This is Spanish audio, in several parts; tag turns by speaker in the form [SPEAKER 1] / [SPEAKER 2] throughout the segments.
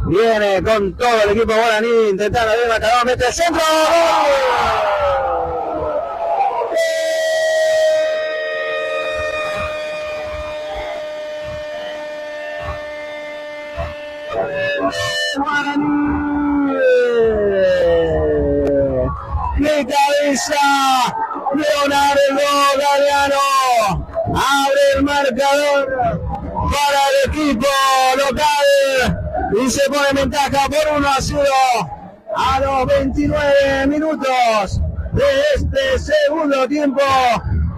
[SPEAKER 1] Viene con todo el equipo guaraní intentando abrir el marcador, mete el centro. Guaraní de cabeza, Leonardo Galeano abre el marcador para el equipo local y se pone en ventaja por 1-0 a los 29 minutos de este segundo tiempo.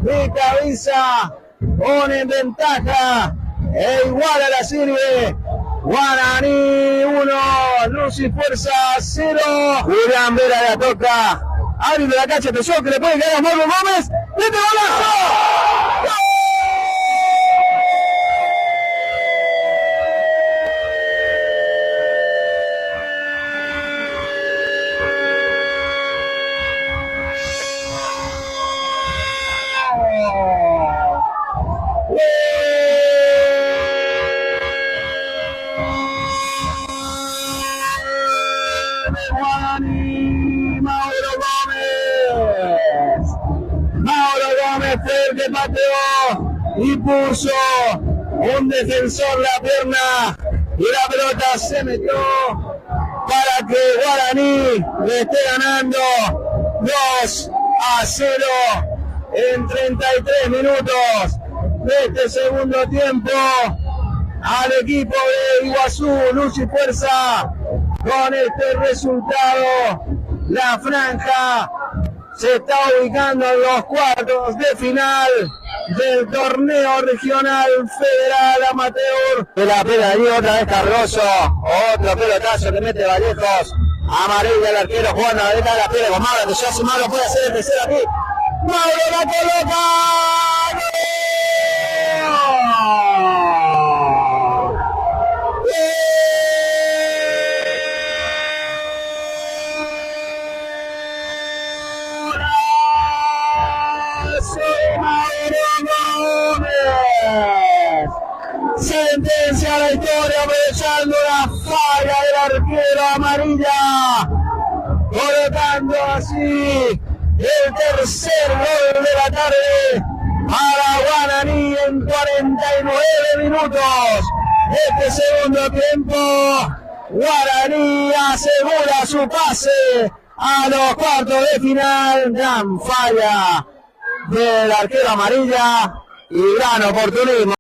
[SPEAKER 1] De cabeza pone en ventaja e iguala la serie. Guaraní 1, Luz y Fuerza 0. Julián Vera la toca. Árbitro de la cancha, atención que le puede caer a Morbo Gómez. ¡Mete golazo! Guaraní, Mauro Gómez fue el que pateó y puso un defensor la pierna y la pelota se metió para que Guaraní le esté ganando 2-0 en 33 minutos de este segundo tiempo al equipo de Iguazú, Luz y Fuerza. Con este resultado, la franja se está ubicando en los cuartos de final del torneo regional federal amateur. De la pega ahí otra vez Cardoso, otro pelotazo que mete Vallejos, amarilla el arquero jugando a la pega con Mauro, que ya si Mauro puede hacer el tercero aquí. Mauro la coloca. Sentencia a la historia aprovechando la falla del arquero amarilla, colocando así el tercer gol de la tarde para Guaraní en 49 minutos. Este segundo tiempo, Guaraní asegura su pase a los cuartos de final. Gran falla del arquero amarilla y gran oportunismo.